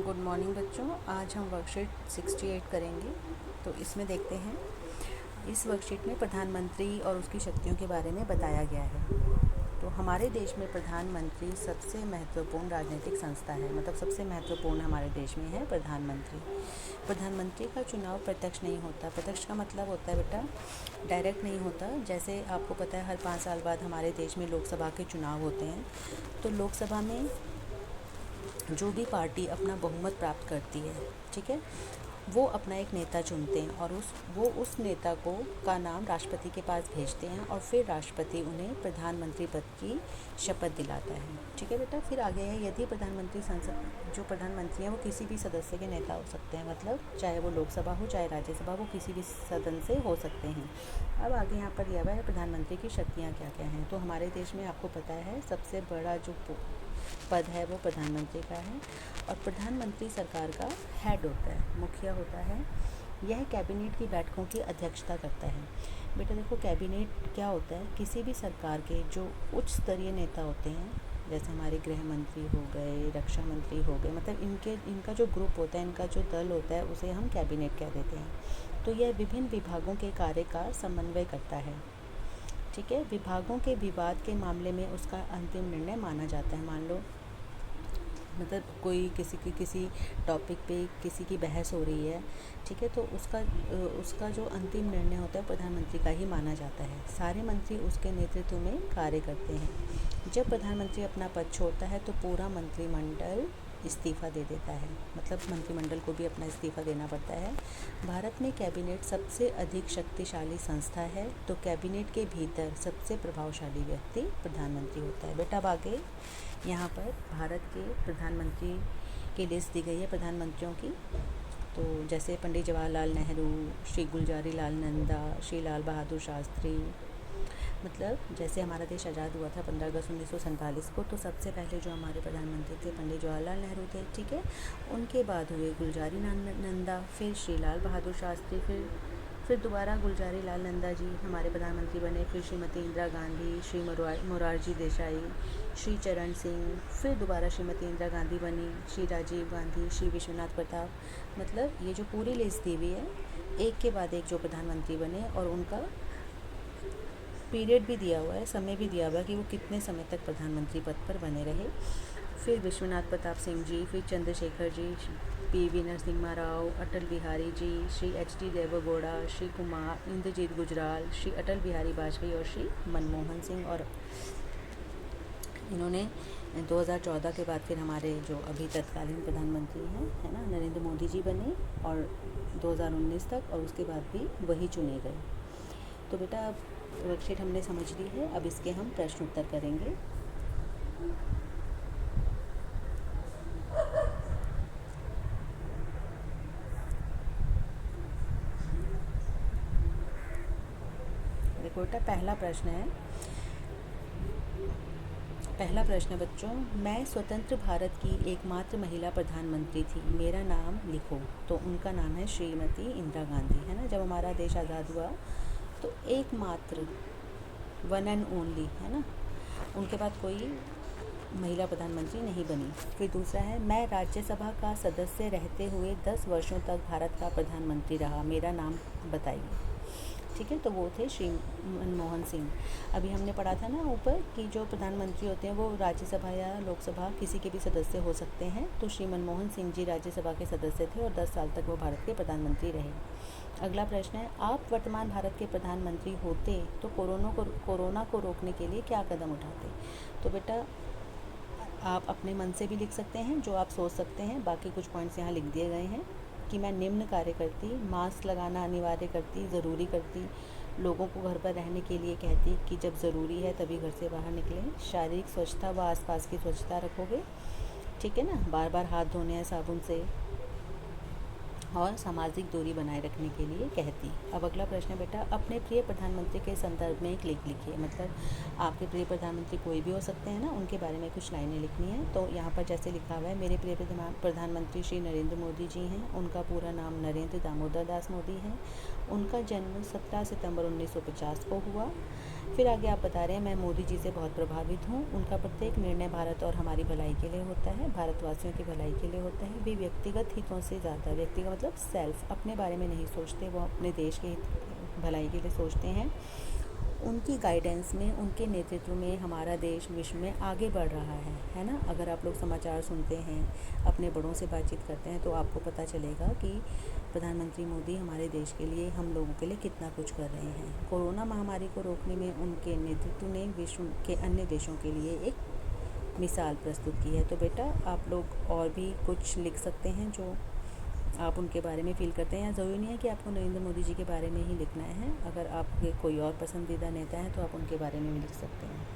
Good morning बच्चों। आज हम वर्कशीट 68 करेंगे। तो इसमें देखते हैं, इस वर्कशीट में प्रधानमंत्री और उसकी शक्तियों के बारे में बताया गया है। तो हमारे देश में प्रधानमंत्री सबसे महत्वपूर्ण राजनीतिक संस्था है, मतलब सबसे महत्वपूर्ण हमारे देश में है प्रधानमंत्री। प्रधानमंत्री का चुनाव प्रत्यक्ष नहीं होता। प्रत्यक्ष का मतलब होता है बेटा डायरेक्ट नहीं होता। जैसे आपको पता है हर 5 साल बाद हमारे देश में लोकसभा के चुनाव होते हैं। तो लोकसभा में जो भी पार्टी अपना बहुमत प्राप्त करती है, ठीक है, वो अपना एक नेता चुनते हैं और उस नेता का नाम राष्ट्रपति के पास भेजते हैं और फिर राष्ट्रपति उन्हें प्रधानमंत्री पद की शपथ दिलाता है। ठीक है बेटा। फिर आगे है, यदि प्रधानमंत्री संसद जो प्रधानमंत्री हैं वो किसी भी सदस्य के नेता हो सकते हैं, मतलब चाहे वो लोकसभा हो चाहे राज्यसभा, वो किसी भी सदन से हो सकते हैं। अब आगे यहाँ पर दिया हुआ है प्रधानमंत्री की शक्तियाँ क्या क्या हैं। तो हमारे देश में आपको पता है सबसे बड़ा जो पद है वो प्रधानमंत्री का है और प्रधानमंत्री सरकार का हेड होता है, मुखिया होता है। यह कैबिनेट की बैठकों की अध्यक्षता करता है। बेटा देखो, कैबिनेट क्या होता है, किसी भी सरकार के जो उच्च स्तरीय नेता होते हैं, जैसे हमारे गृह मंत्री हो गए, रक्षा मंत्री हो गए, मतलब इनका जो ग्रुप होता है, इनका जो दल होता है, उसे हम कैबिनेट कह देते हैं। तो यह विभिन्न विभागों के कार्य का समन्वय करता है। ठीक है। विभागों के विवाद के मामले में उसका अंतिम निर्णय माना जाता है। मान लो मतलब कोई किसी टॉपिक पे किसी की बहस हो रही है, ठीक है, तो उसका जो अंतिम निर्णय होता है प्रधानमंत्री का ही माना जाता है। सारे मंत्री उसके नेतृत्व में कार्य करते हैं। जब प्रधानमंत्री अपना पद छोड़ता है तो पूरा मंत्रिमंडल इस्तीफ़ा दे देता है, मतलब मंत्रिमंडल को भी अपना इस्तीफ़ा देना पड़ता है। भारत में कैबिनेट सबसे अधिक शक्तिशाली संस्था है, तो कैबिनेट के भीतर सबसे प्रभावशाली व्यक्ति प्रधानमंत्री होता है। बेटा अब आगे यहाँ पर भारत के प्रधानमंत्री की लिस्ट दी गई है प्रधानमंत्रियों की। तो जैसे पंडित जवाहरलाल नेहरू, श्री गुलज़ारी लाल नंदा, श्री लाल बहादुर शास्त्री, मतलब जैसे हमारा देश आज़ाद हुआ था 15 अगस्त 1947 को, तो सबसे पहले जो हमारे प्रधानमंत्री थे पंडित जवाहरलाल नेहरू थे, ठीक है। उनके बाद हुए गुलज़ारी नंदा, फिर श्री लाल बहादुर शास्त्री, फिर दोबारा गुलज़ारी लाल नंदा जी हमारे प्रधानमंत्री बने, फिर श्रीमती इंदिरा गांधी, श्री मोरारजी देसाई, श्री चरण सिंह, फिर दोबारा श्रीमती इंदिरा गांधी बनी, श्री राजीव गांधी, श्री विश्वनाथ प्रताप। मतलब ये जो पूरी लिस्ट दी हुई है, एक के बाद एक जो प्रधानमंत्री बने और उनका पीरियड भी दिया हुआ है, समय भी दिया हुआ है कि वो कितने समय तक प्रधानमंत्री पद पर बने रहे। फिर विश्वनाथ प्रताप सिंह जी, फिर चंद्रशेखर जी, पी.वी. नरसिम्हा राव, अटल बिहारी जी, श्री एच.डी. देवेगौड़ा, श्री कुमार, इंद्रजीत गुजराल, श्री अटल बिहारी वाजपेयी और श्री मनमोहन सिंह। और इन्होंने 2014 के बाद फिर हमारे जो अभी तत्कालीन प्रधानमंत्री हैं, है ना, नरेंद्र मोदी जी बने और 2019 तक, और उसके बाद भी वही चुने गए। तो बेटा अब वर्कशीट हमने समझ ली है, अब इसके हम प्रश्न उत्तर करेंगे। देखो बेटा, पहला प्रश्न है बच्चों, मैं स्वतंत्र भारत की एकमात्र महिला प्रधानमंत्री थी, मेरा नाम लिखो। तो उनका नाम है श्रीमती इंदिरा गांधी, है ना। जब हमारा देश आज़ाद हुआ तो एकमात्र, वन एंड ओनली, है ना, उनके बाद कोई महिला प्रधानमंत्री नहीं बनी। फिर दूसरा है, मैं राज्यसभा का सदस्य रहते हुए 10 वर्षों तक भारत का प्रधानमंत्री रहा, मेरा नाम बताइए। ठीक है, तो वो थे श्री मनमोहन सिंह। अभी हमने पढ़ा था ना ऊपर कि जो प्रधानमंत्री होते हैं वो राज्यसभा या लोकसभा किसी के भी सदस्य हो सकते हैं। तो श्री मनमोहन सिंह जी राज्यसभा के सदस्य थे और 10 साल तक वो भारत के प्रधानमंत्री रहे। अगला प्रश्न है, आप वर्तमान भारत के प्रधानमंत्री होते तो कोरोना को रोकने के लिए क्या कदम उठाते। तो बेटा आप अपने मन से भी लिख सकते हैं जो आप सोच सकते हैं, बाकी कुछ पॉइंट्स यहाँ लिख दिए गए हैं कि मैं निम्न कार्य करती, मास्क लगाना अनिवार्य करती, ज़रूरी करती, लोगों को घर पर रहने के लिए कहती कि जब ज़रूरी है तभी घर से बाहर निकलें, शारीरिक स्वच्छता व आसपास की स्वच्छता रखोगे, ठीक है ना, बार बार हाथ धोने हैं साबुन से, और सामाजिक दूरी बनाए रखने के लिए कहती। अब अगला प्रश्न है बेटा, अपने प्रिय प्रधानमंत्री के संदर्भ में एक लेख लिखिए। मतलब आपके प्रिय प्रधानमंत्री कोई भी हो सकते हैं ना, उनके बारे में कुछ लाइनें लिखनी है। तो यहाँ पर जैसे लिखा हुआ है, मेरे प्रिय प्रधानमंत्री श्री नरेंद्र मोदी जी हैं। उनका पूरा नाम नरेंद्र दामोदर दास मोदी है। उनका जन्म 17 सितंबर 1950 को हुआ। फिर आगे आप बता रहे हैं, मैं मोदी जी से बहुत प्रभावित हूँ। उनका प्रत्येक निर्णय भारत और हमारी भलाई के लिए होता है, भारतवासियों की भलाई के लिए होता है। वे व्यक्तिगत हितों से ज़्यादा, व्यक्ति का मतलब सेल्फ, अपने बारे में नहीं सोचते, वो अपने देश के भलाई के लिए सोचते हैं। उनकी गाइडेंस में, उनके नेतृत्व में हमारा देश विश्व में आगे बढ़ रहा है ना। अगर आप लोग समाचार सुनते हैं, अपने बड़ों से बातचीत करते हैं, तो आपको पता चलेगा कि प्रधानमंत्री मोदी हमारे देश के लिए, हम लोगों के लिए कितना कुछ कर रहे हैं। कोरोना महामारी को रोकने में उनके नेतृत्व ने विश्व के अन्य देशों के लिए एक मिसाल प्रस्तुत की है। तो बेटा आप लोग और भी कुछ लिख सकते हैं जो आप उनके बारे में फ़ील करते हैं, या ज़रूरी नहीं है कि आपको नरेंद्र मोदी जी के बारे में ही लिखना है। अगर आपके कोई और पसंदीदा नेता हैं तो आप उनके बारे में भी लिख सकते हैं।